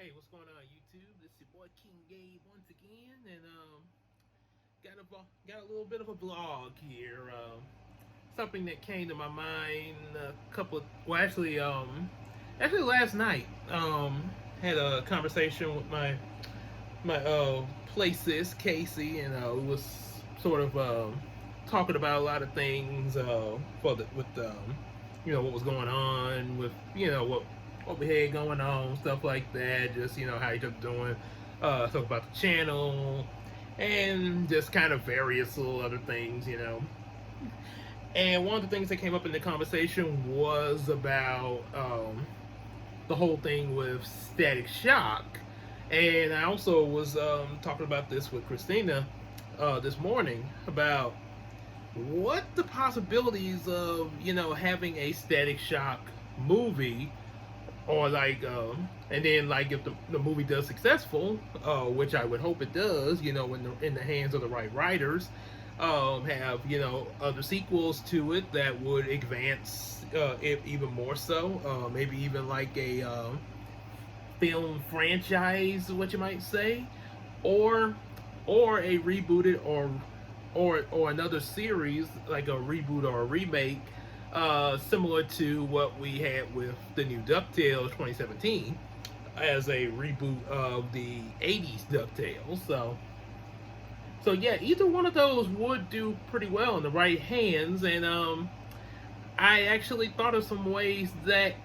Hey, what's going on, YouTube? This is your boy King Gabe once again, and got a little bit of a vlog here. Something that came to my mind a couple of actually last night. Had a conversation with my play sis Casey, and we was sort of talking about a lot of things what was going on with what we had going on, stuff like that. Just how you took doing, talk about the channel, and just kind of various little other things. And one of the things that came up in the conversation was about the whole thing with Static Shock, and I also was talking about this with Christina this morning about what the possibilities of having a Static Shock movie, or and then if the movie does successful, which I would hope it does, in the hands of the right writers, have other sequels to it that would advance it even more so, maybe even like a film franchise, what you might say, or a rebooted or another series like a reboot or a remake, similar to what we had with the new DuckTales 2017 as a reboot of the 80s DuckTales. So yeah, either one of those would do pretty well in the right hands, and I actually thought of some ways that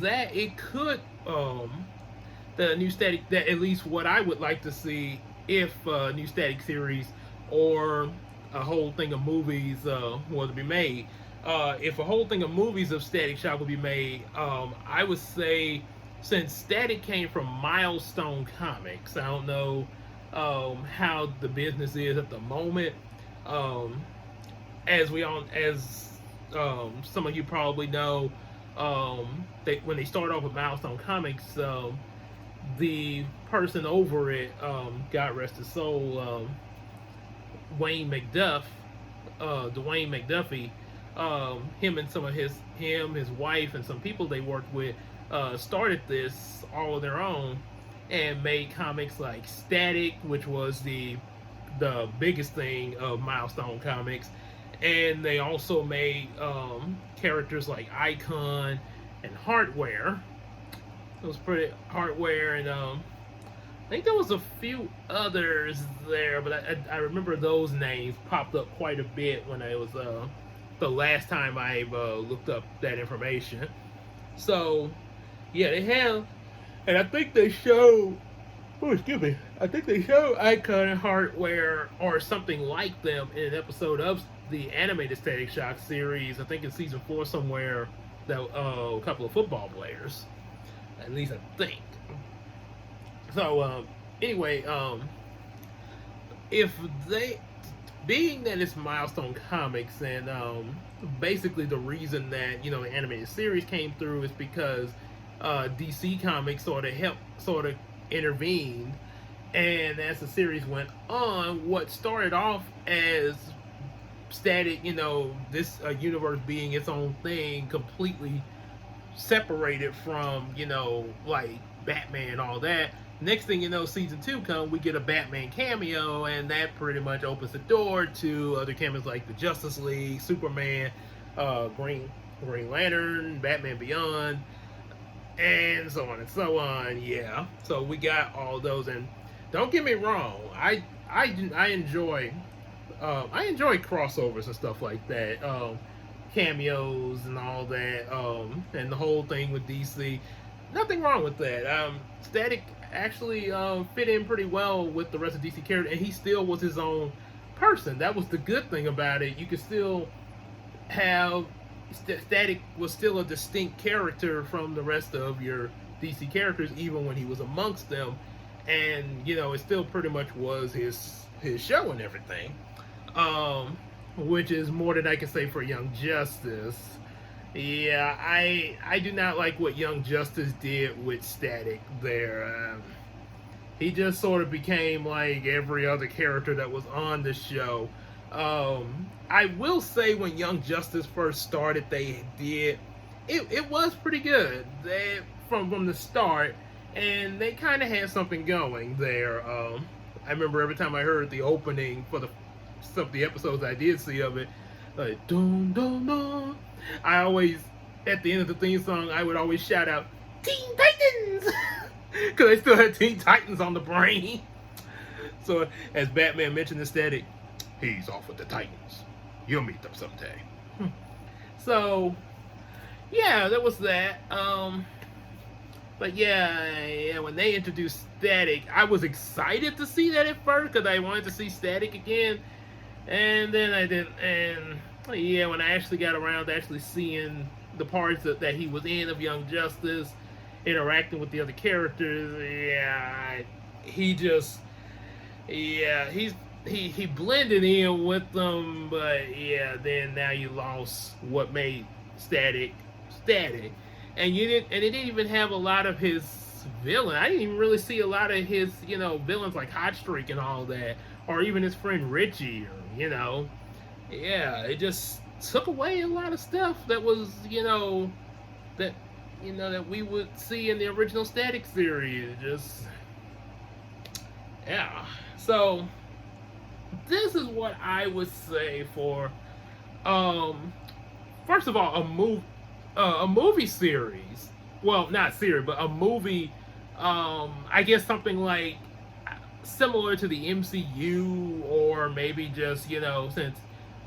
it could, the new Static, that at least what I would like to see if a new Static series or a whole thing of movies were to be made. If a whole thing of movies of Static Shock would be made, I would say, since Static came from Milestone Comics, I don't know how the business is at the moment. As some of you probably know, when they started off with Milestone Comics, the person over it, God rest his soul, Dwayne McDuffie, him and his wife and some people they worked with, started this all on their own and made comics like Static, which was the biggest thing of Milestone Comics, and they also made characters like Icon and Hardware. It was pretty Hardware, and I think there was a few others there, but I remember those names popped up quite a bit when it was the last time I looked up that information. So yeah, they have, and I think they show. Oh, excuse me. I think they show Icon and Hardware or something like them in an episode of the animated Static Shock series. I think in season 4 somewhere. That a couple of football players, at least I think. So anyway, if they, being that it's Milestone Comics, and basically the reason that the animated series came through is because DC Comics sort of intervened, and as the series went on, what started off as Static, this universe being its own thing, completely separated from like Batman and all that. Next thing you know, season 2 comes, we get a Batman cameo, and that pretty much opens the door to other cameos like the Justice League, Superman, Green Lantern, Batman Beyond, and so on and so on. Yeah, so we got all those, and don't get me wrong, I enjoy crossovers and stuff like that, cameos and all that, and the whole thing with DC. Nothing wrong with that. Static actually fit in pretty well with the rest of DC characters, and he still was his own person. That was the good thing about it. You could still have Static was still a distinct character from the rest of your DC characters, even when he was amongst them, and it still pretty much was his show and everything. Which is more than I can say for Young Justice. Yeah, I do not like what Young Justice did with Static there. He just sort of became like every other character that was on the show. I will say when Young Justice first started, it was pretty good from the start, and they kind of had something going there. I remember every time I heard the opening for some of the episodes I did see of it, like dun dun dun. I always, at the end of the theme song, I would always shout out Teen Titans because I still had Teen Titans on the brain. So as Batman mentioned the Static, he's off with the Titans. You'll meet them someday. So yeah, there was that. But yeah, when they introduced Static, I was excited to see that at first because I wanted to see Static again, and then I didn't. And yeah, when I actually got around to actually seeing the parts that he was in of Young Justice, interacting with the other characters, yeah, he just, yeah, he blended in with them, but yeah, then now you lost what made Static Static. And it didn't even have a lot of his villain. I didn't even really see a lot of his, villains like Hotstreak and all that, or even his friend Richie, or yeah, it just took away a lot of stuff that was, that that we would see in the original Static series. Just yeah. So this is what I would say for first of all, a movie series. Well, not series, but a movie. I guess something like similar to the MCU, or maybe just since,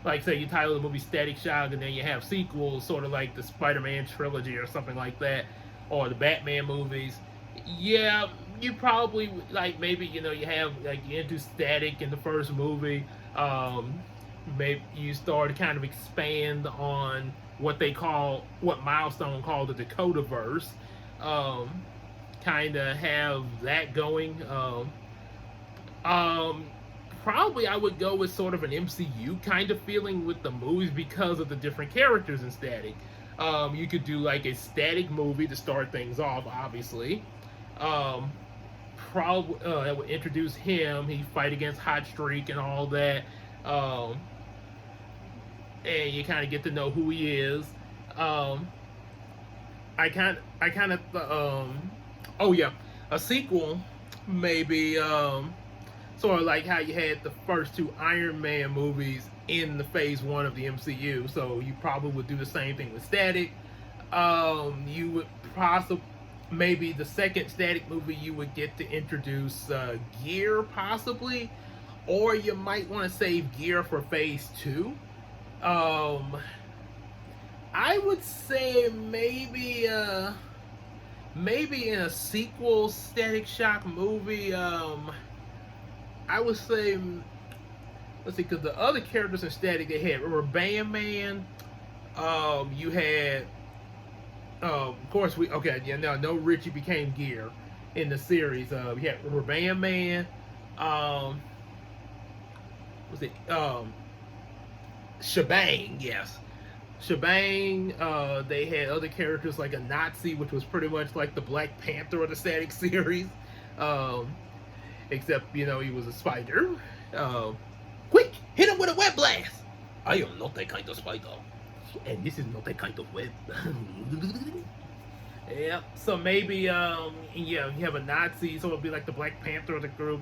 like, say you title the movie Static Shock, and then you have sequels, sort of like the Spider-Man trilogy or something like that, or the Batman movies. Yeah, you probably like maybe you have like you introduce Static in the first movie. Maybe you start to kind of expand on what Milestone called the Dakotaverse. Kind of have that going. Probably I would go with sort of an MCU kind of feeling with the movies because of the different characters in Static. You could do like a Static movie to start things off, obviously. Probably that would introduce him. He fight against Hotstreak and all that. And you kind of get to know who he is. Oh yeah, a sequel maybe. Sort of like how you had the first two Iron Man movies in the Phase 1 of the MCU. So you probably would do the same thing with Static. You would possibly, maybe the second Static movie, you would get to introduce Gear, possibly. Or you might want to save Gear for Phase 2. I would say maybe in a sequel Static Shock movie, I would say, let's see, because the other characters in Static, they had Rebam Man. You had, of course, no Richie became Gear in the series. You had Rebam Man. Was it Shebang? Yes, Shebang. They had other characters like a Nazi, which was pretty much like the Black Panther of the Static series. Except, he was a spider. Quick, hit him with a web blast! I am not that kind of spider. And this is not that kind of web. Yeah, so maybe, you have a Nazi, so it'll be like the Black Panther of the group.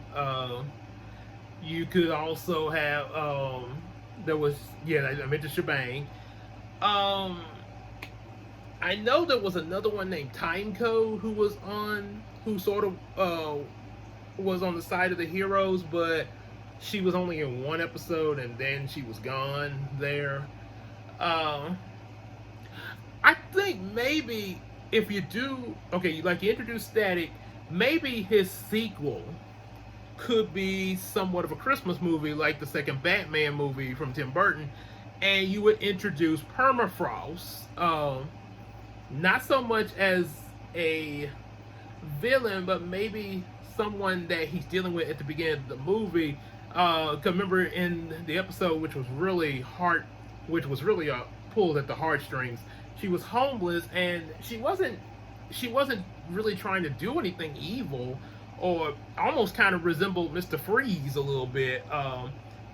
You could also have, I mentioned Shebang. I know there was another one named Timecode who sort of, was on the side of the heroes, but she was only in one episode and then she was gone there. I think maybe if you do, like you introduce Static, maybe his sequel could be somewhat of a Christmas movie like the second Batman movie from Tim Burton, and you would introduce Permafrost, not so much as a villain, but maybe someone that he's dealing with at the beginning of the movie. Cause remember in the episode, which was really pulled at the heartstrings. She was homeless, and she wasn't really trying to do anything evil, or almost kind of resembled Mr. Freeze a little bit.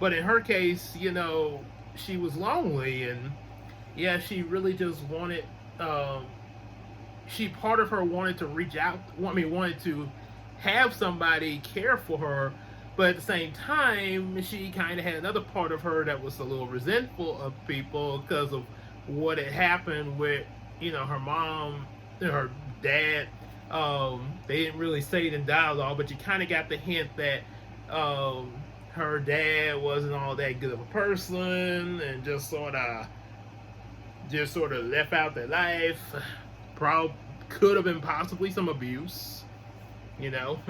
But in her case, she was lonely, and yeah, she really just wanted she part of her wanted to reach out. Wanted to have somebody care for her, but at the same time, she kind of had another part of her that was a little resentful of people because of what had happened with, her mom and her dad. They didn't really say it in dialogue, but you kind of got the hint that her dad wasn't all that good of a person and just sort of left out their life. Probably could have been possibly some abuse. You know,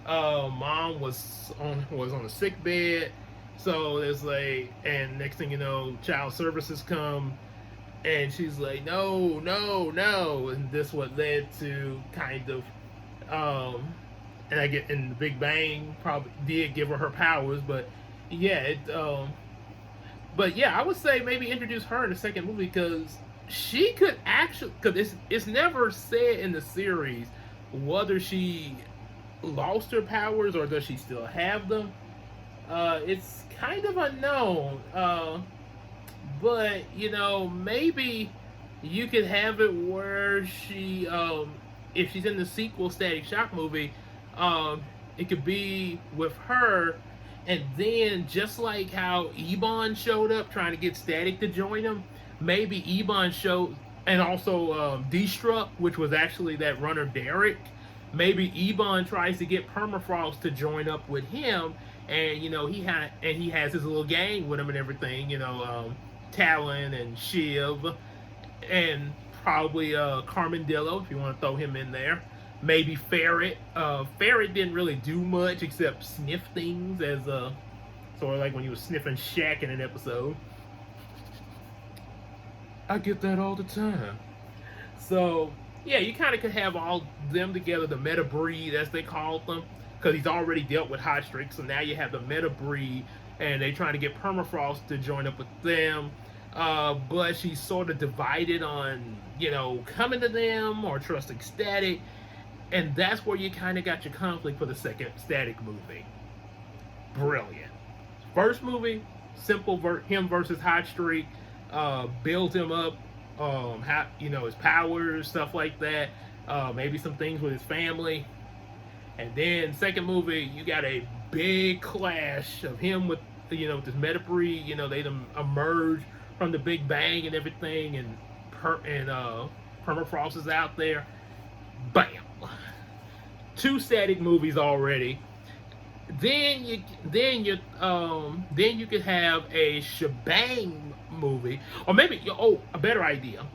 mom was on a sick bed, so it's like, and next thing you know, child services come, and she's like, no, no, no, and this what led to kind of, and the Big Bang probably did give her powers, but yeah, but yeah, I would say maybe introduce her in the second movie because she could actually, because it's never said in the series whether she lost her powers or does she still have them. It's kind of unknown, but maybe you could have it where she, if she's in the sequel Static Shock movie, it could be with her. And then, just like how Ebon showed up trying to get Static to join him, maybe Ebon showed, and also Destruct, which was actually that runner Derek. Maybe Ebon tries to get Permafrost to join up with him, and he has his little gang with him and everything. Talon and Shiv, and probably Carmendillo if you want to throw him in there. Maybe Ferret. Ferret didn't really do much except sniff things, as sort of like when he was sniffing Shaq in an episode. I get that all the time. So yeah, you kind of could have all them together, the meta breed as they called them, because he's already dealt with Hot Streak. So now you have the meta breed, and they trying to get Permafrost to join up with them. But she's sort of divided on coming to them or trusting Static. And that's where you kind of got your conflict for the second Static movie. Brilliant. First movie, simple him versus Hot Streak. Build him up, his powers, stuff like that. Maybe some things with his family. And then second movie, you got a big clash of him with with this meta breed. They emerge from the Big Bang and everything, and Permafrost is out there. Bam. 2 Static movies already. Then you could have a shebang movie, or maybe a better idea,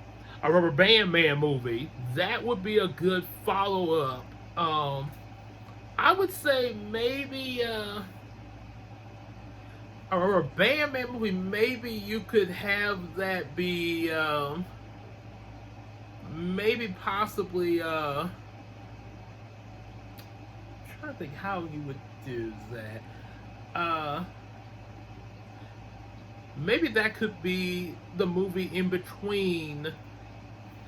a Rubber Band Man movie. That would be a good follow up. I would say maybe a Rubber Band Man movie. Maybe you could have that be maybe possibly. I'm trying to think how you would do that. Maybe that could be the movie in between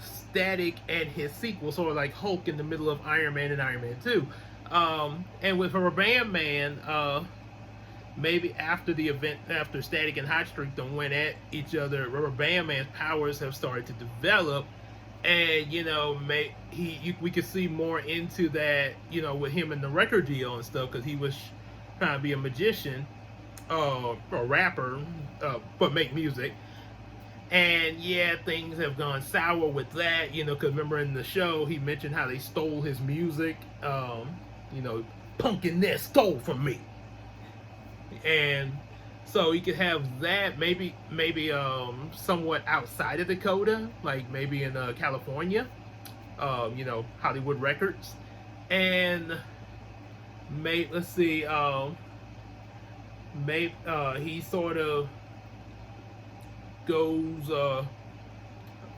Static and his sequel, sort of like Hulk in the middle of Iron Man and Iron Man 2. And with Rubber Band Man, maybe after the event, after Static and Hot Streak done went at each other, Rubber Band Man's powers have started to develop, and we could see more into that, with him in the record deal and stuff, because he was trying to be a magician, a rapper, but make music. And yeah, things have gone sour with that, because remember in the show he mentioned how they stole his music, Punkin' this stole from me. And so you could have that maybe somewhat outside of Dakota, like maybe in California, Hollywood Records, and let's see, he sort of goes. I'm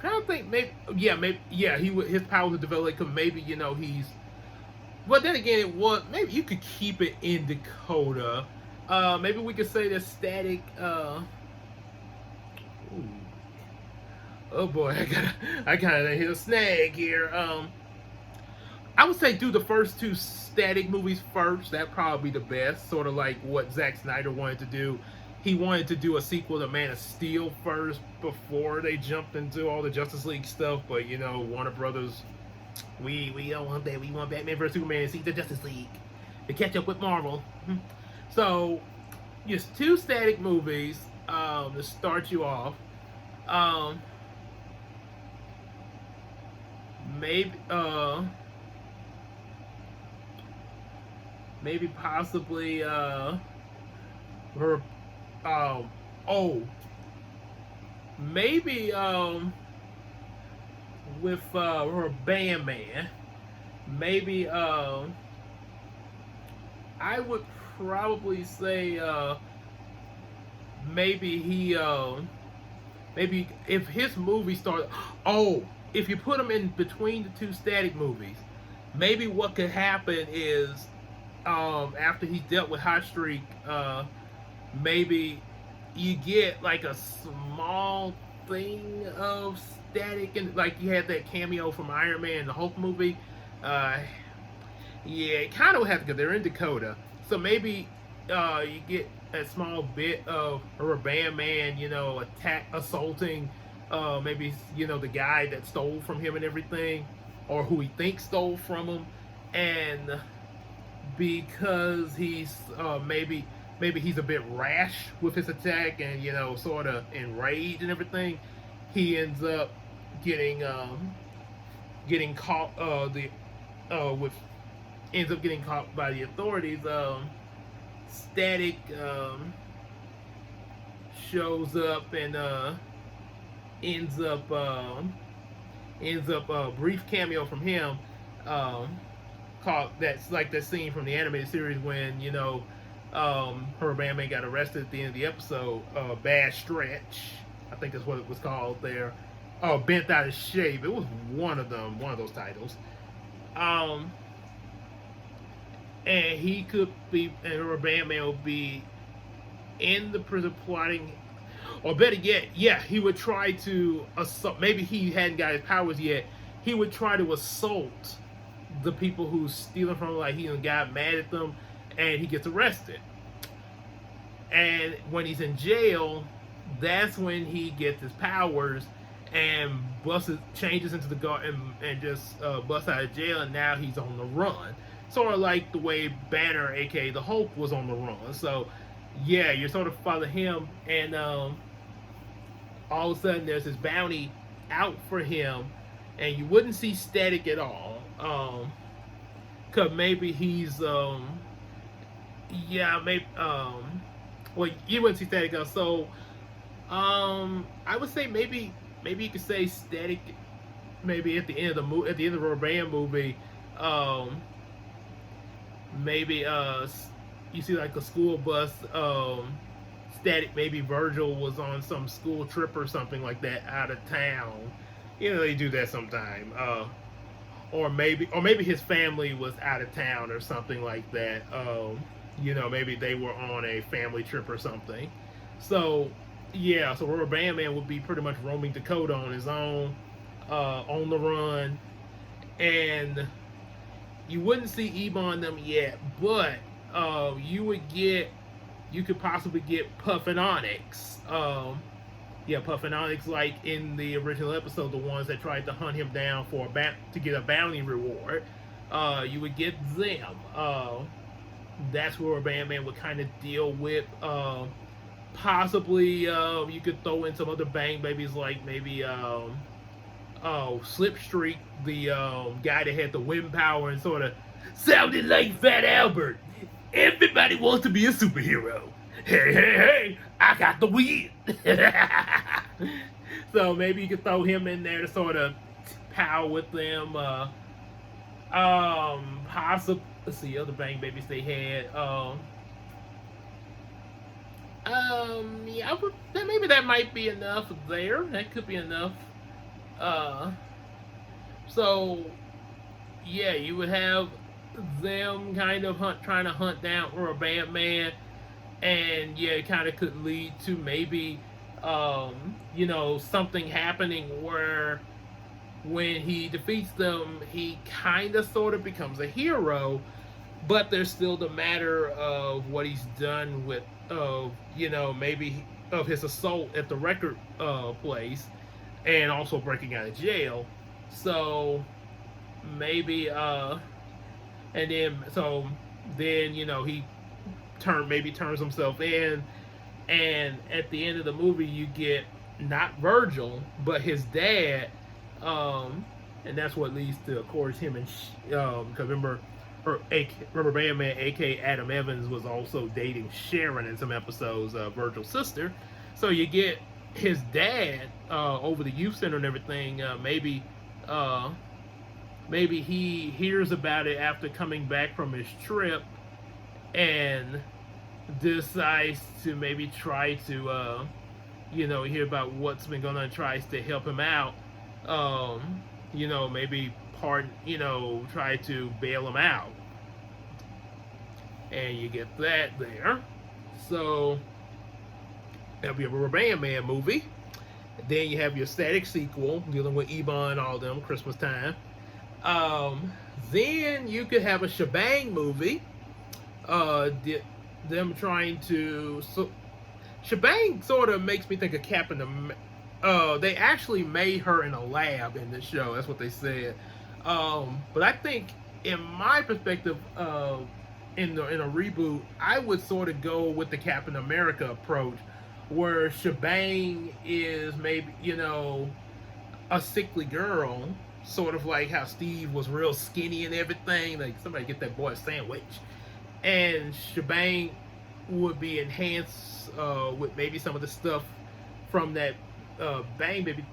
trying to think. His powers would develop. Cause maybe he's. But then again, maybe you could keep it in Dakota. Maybe we could say that Static. Oh boy, I gotta hit a snag here. I would say do the first 2 Static movies first. That'd probably be the best. Sort of like what Zack Snyder wanted to do. He wanted to do a sequel to Man of Steel first before they jumped into all the Justice League stuff. But Warner Brothers We don't want that. We want Batman vs Superman to see the Justice League to catch up with Marvel. So, just two static movies to start you off. Um, maybe maybe possibly her oh maybe with her Bandman. Maybe I would probably say maybe he maybe if his movie starts, oh, if you put him in between the two static movies, maybe what could happen is after he's dealt with Hot Streak, maybe you get like a small thing of static, and like you had that cameo from Iron Man in the Hulk movie. Uh, yeah, it kind of have to, because they're in Dakota, so maybe you get a small bit of a Bandman, assaulting, maybe the guy that stole from him and everything, or who he thinks stole from him, and because he's maybe he's a bit rash with his attack and sort of enraged and everything, he ends up getting caught with ends up getting caught by the authorities. Static shows up and ends up a brief cameo from him, called that's like that scene from the animated series when her Bandman got arrested at the end of the episode. Bad Stretch, I think that's what it was called there. Oh, Bent Out of Shape. It was one of those titles. And he could be, and her Bandman will be in the prison plotting, or better yet, yeah, he would try to assault. Maybe he hadn't got his powers yet. He would try to assault the people who's stealing from him, like he got mad at them, and he gets arrested. And when he's in jail, that's when he gets his powers and changes into the guard and just busts out of jail, and now he's on the run. Sort of like the way Banner, aka the Hulk, was on the run. So, yeah, you're sort of following him, and all of a sudden there's this bounty out for him, and you wouldn't see Static at all. Cause maybe he's well, you wouldn't see Static out. So, I would say maybe you could say Static. Maybe at the end of the Rubber Band movie, maybe you see like a school bus. Static, maybe Virgil was on some school trip or something like that out of town. They do that sometime. Or maybe his family was out of town or something like that. Maybe they were on a family trip or something. So yeah, so Rubber Bandman would be pretty much roaming Dakota on his own, on the run, and you wouldn't see Ebon them yet, but you could possibly get Puff and Onyx. Puff and Onyx, like in the original episode, the ones that tried to hunt him down to get a bounty reward. You would get them. That's where Bandman would kind of deal with. Possibly, you could throw in some other bang babies, like maybe Slipstreak, the guy that had the wind power and sort of sounded like Fat Albert. Everybody wants to be a superhero. Hey, I got the wind. So maybe you could throw him in there to sort of power with them. Possibly, let's see, other bang babies they had. Maybe that might be enough there. That could be enough. So yeah, you would have them kind of trying to hunt down Rubber Bandman, and yeah, it kind of could lead to maybe something happening where when he defeats them, he kind of sort of becomes a hero, but there's still the matter of what he's done with maybe of his assault at the record place, and also breaking out of jail. So maybe and then so then he turns himself in, and at the end of the movie you get not Virgil but his dad, um, and that's what leads to, of course, him and because remember, Rubber Band Man, aka Adam Evans, was also dating Sharon in some episodes, Virgil's sister. So you get his dad over the youth center and everything. Maybe he hears about it after coming back from his trip and decides to maybe try to hear about what's been going on and tries to help him out. Maybe try to bail him out. And you get that there. So that'll be a Rubber Band Man movie. Then you have your Static sequel dealing with Ebon and all them, Christmas time. Then you could have a Shebang movie. Them trying to Shebang sort of makes me think of Captain. They actually made her in a lab in this show. That's what they said. But I think, in my perspective, in a reboot, I would sort of go with the Captain America approach, where Shebang is maybe a sickly girl, sort of like how Steve was real skinny and everything. Like, somebody get that boy a sandwich. And Shebang would be enhanced with maybe some of the stuff from that Bang Baby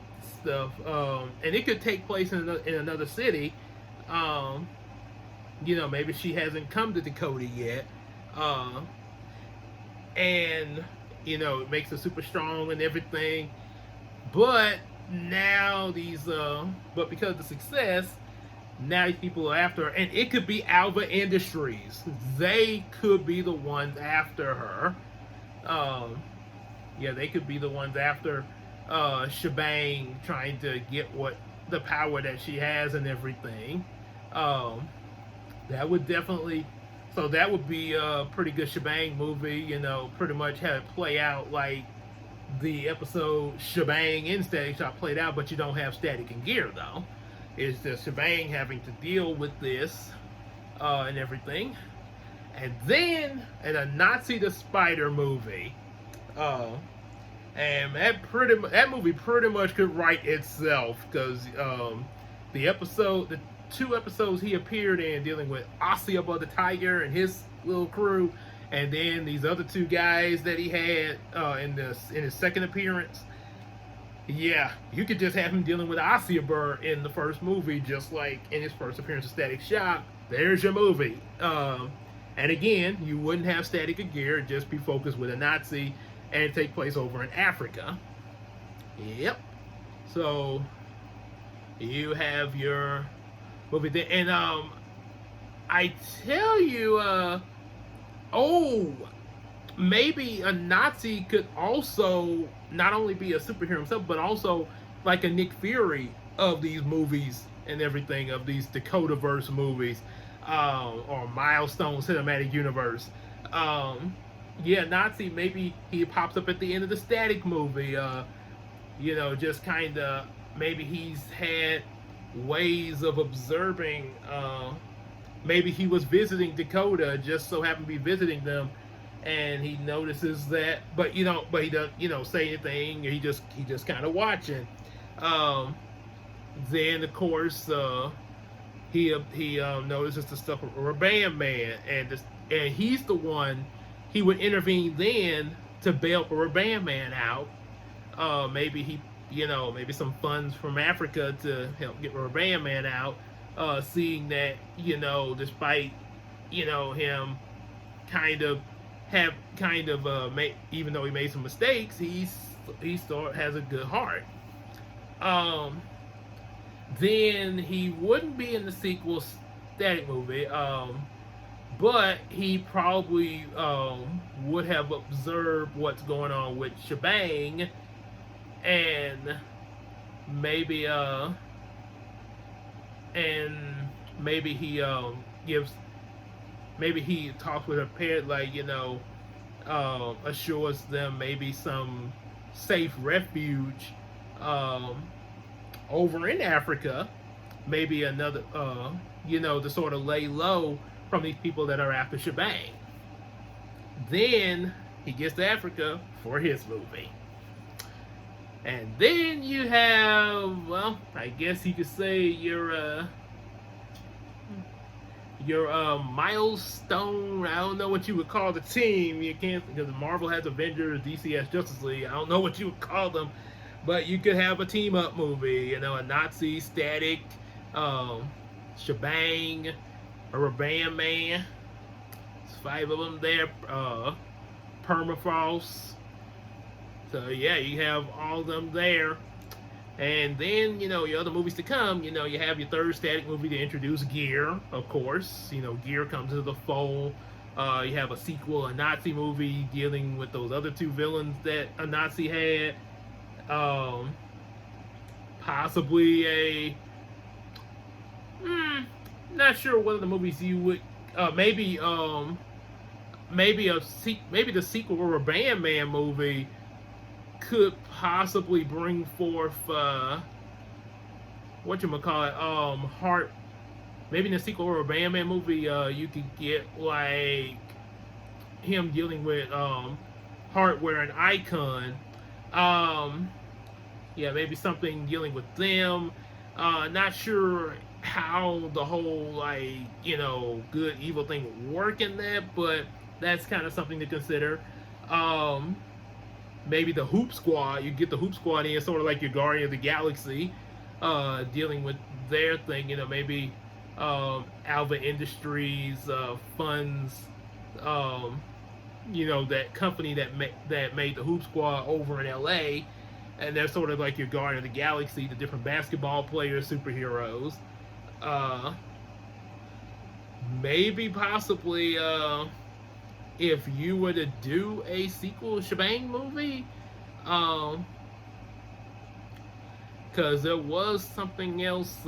stuff, and it could take place in another city. Maybe she hasn't come to Dakota yet, and it makes her super strong and everything. But now but because of the success, now these people are after her, and it could be Alva Industries. They could be the ones after her. They could be the ones after Shebang, trying to get the power that she has and everything. That would definitely, so that would be a pretty good Shebang movie. Pretty much have it play out like the episode Shebang in Static Shock played out, but you don't have Static and Gear though. It's just Shebang having to deal with this and everything. And then in a Nazi the Spider movie, and that movie pretty much could write itself, because the 2 episodes he appeared in dealing with Osseoba the Tiger and his little crew, and then these other 2 guys that he had in his second appearance. Yeah, you could just have him dealing with Osseoba in the first movie, just like in his first appearance of Static Shock. There's your movie. And again, you wouldn't have Static or Gear, just be focused with a Nazi and take place over in Africa. Yep. So you have your movie there, and I tell you, maybe a Nazi could also not only be a superhero himself, but also like a Nick Fury of these movies and everything, of these Dakota-verse movies, or Milestone Cinematic Universe. Nazi, maybe he pops up at the end of the Static movie. Just kind of, maybe he's had ways of observing. Maybe he was visiting Dakota, just so happened to be visiting them, and he notices that, but he doesn't, say anything. He just kind of watching. Then of course he notices the stuff with Rubber Band Man, and he's the one. He would intervene then to bail Rubber Band Man out. Maybe maybe some funds from Africa to help get Rubber Band Man out. Seeing that, despite him even though he made some mistakes, he still has a good heart. Then he wouldn't be in the sequel Static movie, but he probably would have observed what's going on with Shebang, and maybe he he talks with her parent, like, assures them maybe some safe refuge over in Africa. maybe another, to sort of lay low from these people that are after Shebang. Then he gets to Africa for his movie. And then you have, well, I guess you could say your milestone. I don't know what you would call the team. You can't, because Marvel has Avengers, DC has Justice League. I don't know what you would call them, but you could have a team up movie. A Nazi, Static, Shebang, a Rebam Man. There's 5 of them there. Permafrost. So yeah, you have all of them there. And then, your other movies to come, you have your third Static movie to introduce Gear, of course. Gear comes to the fold. You have a sequel, a Nazi movie dealing with those other 2 villains that a Nazi had. Possibly not sure what of the movies you would, maybe the sequel or a Bam Man movie could possibly bring forth Heart. Maybe in the sequel or a Bam Man movie, you could get like him dealing with Heart wearing Icon. Yeah, maybe something dealing with them. Not sure how the whole good evil thing would work in that, but that's kind of something to consider. Maybe the Hoop Squad. You get the Hoop Squad in, sort of like your Guardian of the Galaxy, dealing with their thing. Maybe Alva Industries funds, that company that made the Hoop Squad over in LA, and they're sort of like your Guardian of the Galaxy, the different basketball players, superheroes. Maybe possibly if you were to do a sequel Shebang movie, because there was something else.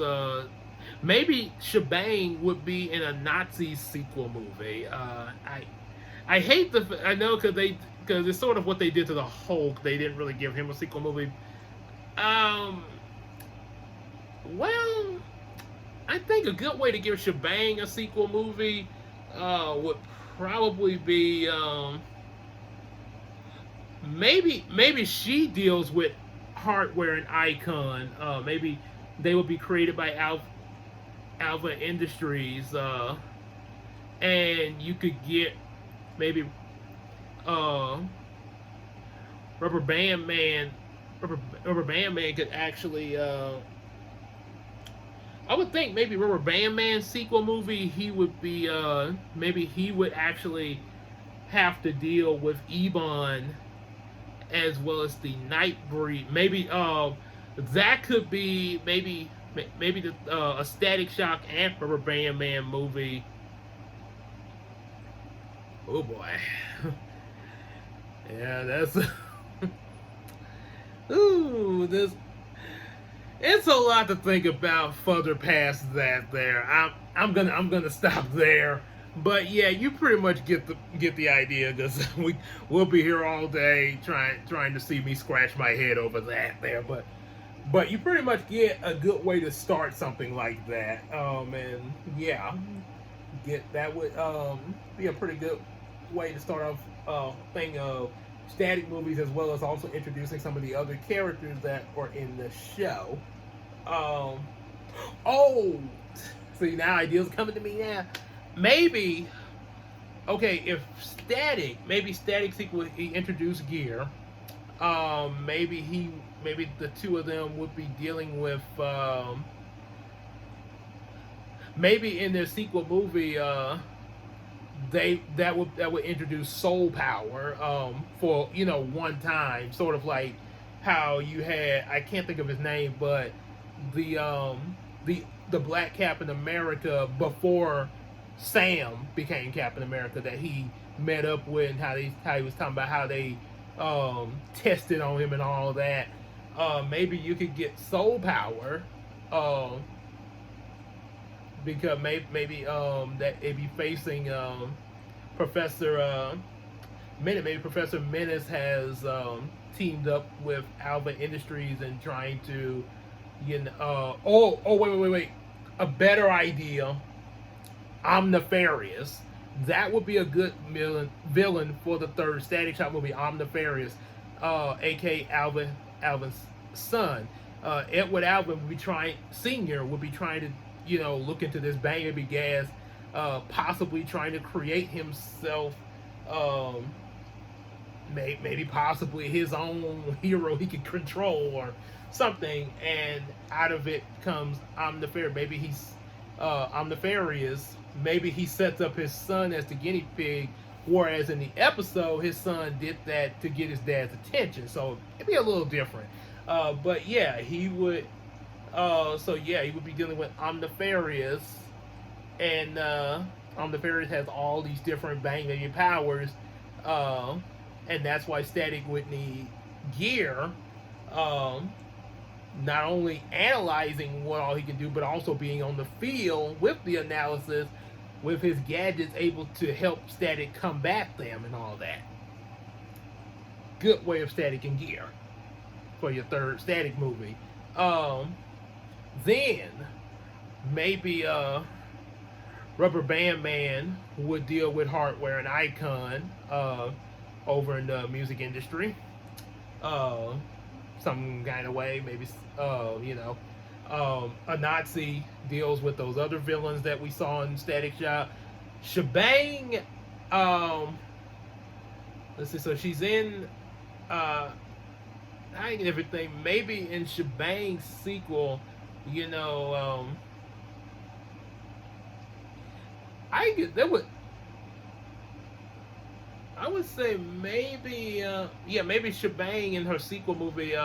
Maybe Shebang would be in a Nazi sequel movie. I hate I know because it's sort of what they did to the Hulk. They didn't really give him a sequel movie. Well, I think a good way to give Shebang a sequel movie would probably be maybe she deals with hardware and Icon. Maybe they will be created by Alva Industries, and you could get maybe Rubber Band Man. Rubber Band Man could actually. I would think maybe Rubber Band Man sequel movie. He would be maybe he would actually have to deal with Ebon as well as the Nightbreed. Maybe that could be maybe a Static Shock and Rubber Band Man movie. Oh boy, yeah, that's ooh, this. It's a lot to think about further past that. There, I'm gonna stop there. But yeah, you pretty much get the idea, because we'll be here all day trying to see me scratch my head over that there. But you pretty much get a good way to start something like that. And yeah, that would be a pretty good way to start off thing of Static movies, as well as also introducing some of the other characters that are in the show. See, now ideas coming to me now. Maybe, okay, if Static sequel, he introduced Gear. Maybe the 2 of them would be dealing with. Maybe in their sequel movie, that would introduce Soul Power for one time, sort of like how you had, I can't think of his name, but the Black Captain America before Sam became Captain America, that he met up with, and how he was talking about how they tested on him and all that. Maybe you could get Soul Power, because maybe that it'd be facing Professor Menace. Maybe Professor Menace has teamed up with Alba Industries and trying to, wait. a better idea, Omnifarious. That would be a good villain for the third Static Shock movie, Omnifarious, aka Alvin's son. Edward Alvin would be trying, Senior would be trying to, look into this Bang Baby gas, possibly trying to create himself, um, maybe possibly his own hero he could control or something, and out of it comes Omnifarious. Maybe he's Omnifarious. Maybe he sets up his son as the guinea pig, whereas in the episode his son did that to get his dad's attention. So it'd be a little different. But yeah, he would. So yeah, he would be dealing with Omnifarious, and Omnifarious has all these different Bang Baby powers. And that's why Static would need gear, not only analyzing what all he can do, but also being on the field with the analysis, with his gadgets able to help Static combat them and all that. Good way of Static and gear for your third Static movie. Then maybe Rubber Band Man would deal with Hardware and Icon over in the music industry, some kind of way. Maybe a Nazi deals with those other villains that we saw in Static Shock. Shebang, let's see. So she's in and everything. Maybe in Shebang's sequel, I would say maybe, maybe Shebang in her sequel movie,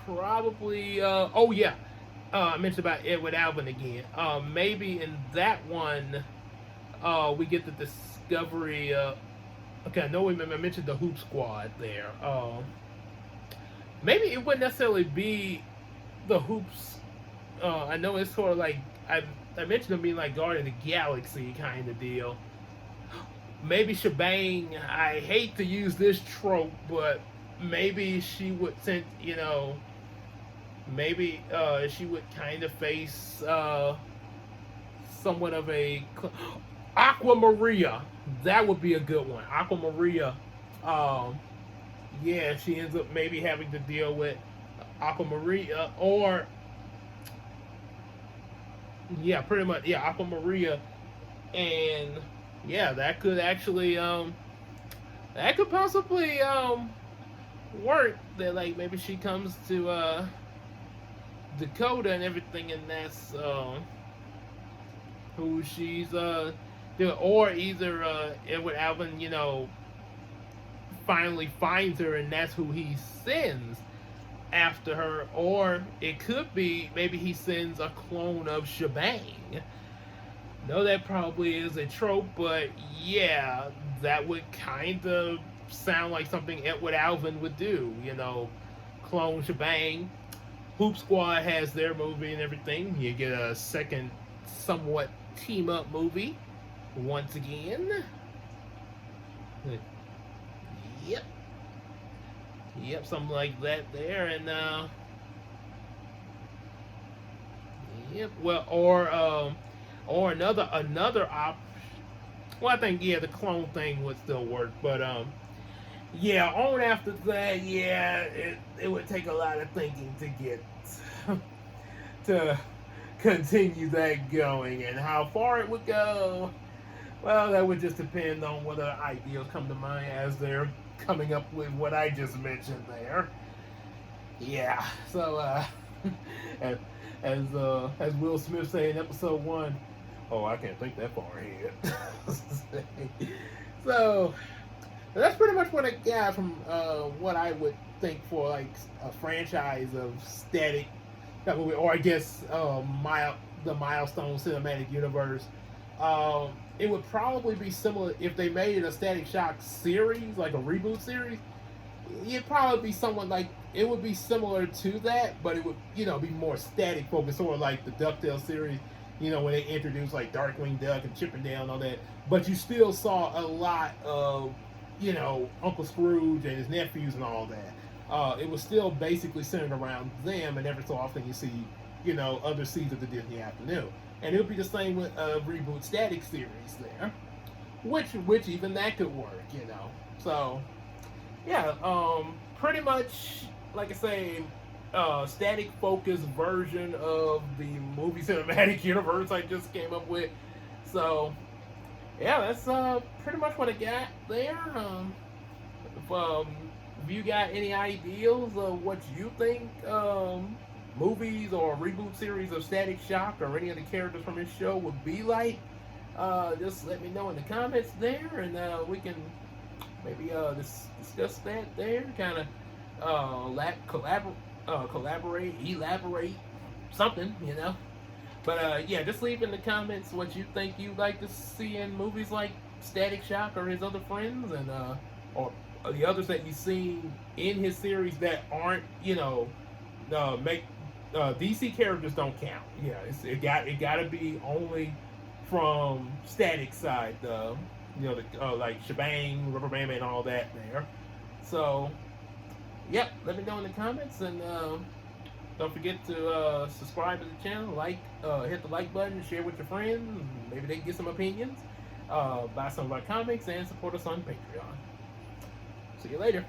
probably, I mentioned about Edward Alvin again. Maybe in that one, we get the discovery, okay, I know I mentioned the Hoop Squad there. Maybe it wouldn't necessarily be the Hoops. I know it's sort of like, I mentioned them being like Guardian of the Galaxy kind of deal. Maybe Shebang, I hate to use this trope, but maybe she would send, maybe she would kind of face somewhat of a Aqua Maria. That would be a good one. Aqua Maria. Yeah, she ends up maybe having to deal with Aqua Maria, or yeah, pretty much, yeah, Aqua Maria, and yeah, that could actually that could possibly work. That like maybe she comes to Dakota and everything, and that's who she's doing, or either Edward Alvin, finally finds her and that's who he sends after her, or it could be maybe he sends a clone of Shebang. No, that probably is a trope, but yeah, that would kind of sound like something Edward Alvin would do, clone Shebang. Hoop Squad has their movie and everything. You get a second somewhat team up movie once again. Yep, something like that there, and well, or another op. Well, I think the clone thing would still work, but on after that, it would take a lot of thinking to get to continue that going, and how far it would go. Well, that would just depend on what ideas come to mind as they're coming up with what I just mentioned there. Yeah, so as Will Smith said in episode 1, oh, I can't think that far ahead. So that's pretty much what I got from what I would think for like a franchise of Static, that movie, or I guess the Milestone Cinematic Universe. It would probably be similar if they made a Static Shock series, like a reboot series. It'd probably be somewhat like, it would be similar to that, but it would, be more static focused, sort of like the DuckTales series, when they introduced like Darkwing Duck and Chip and Dale and all that. But you still saw a lot of, Uncle Scrooge and his nephews and all that. it was still basically centered around them, and every so often you see, other seeds of the Disney afternoon. And it would be the same with a Reboot Static series there, which even that could work. So yeah, pretty much like I say, static focused version of the movie cinematic universe I just came up with. So yeah, that's pretty much what I got there. If you got any ideas of what you think movies or reboot series of Static Shock or any of the characters from this show would be like, just let me know in the comments there, and we can maybe discuss that there. Kind of collaborate, elaborate, something. But yeah, just leave in the comments what you think you'd like to see in movies like Static Shock or his other friends, and or the others that you've seen in his series that aren't, make DC characters don't count. Yeah, it got to be only from Static side. Like Shebang, Rubber Band, and all that there. So, yep, let me know in the comments, and don't forget to subscribe to the channel, hit the like button, share with your friends. Maybe they can get some opinions, buy some of our comics, and support us on Patreon. See you later.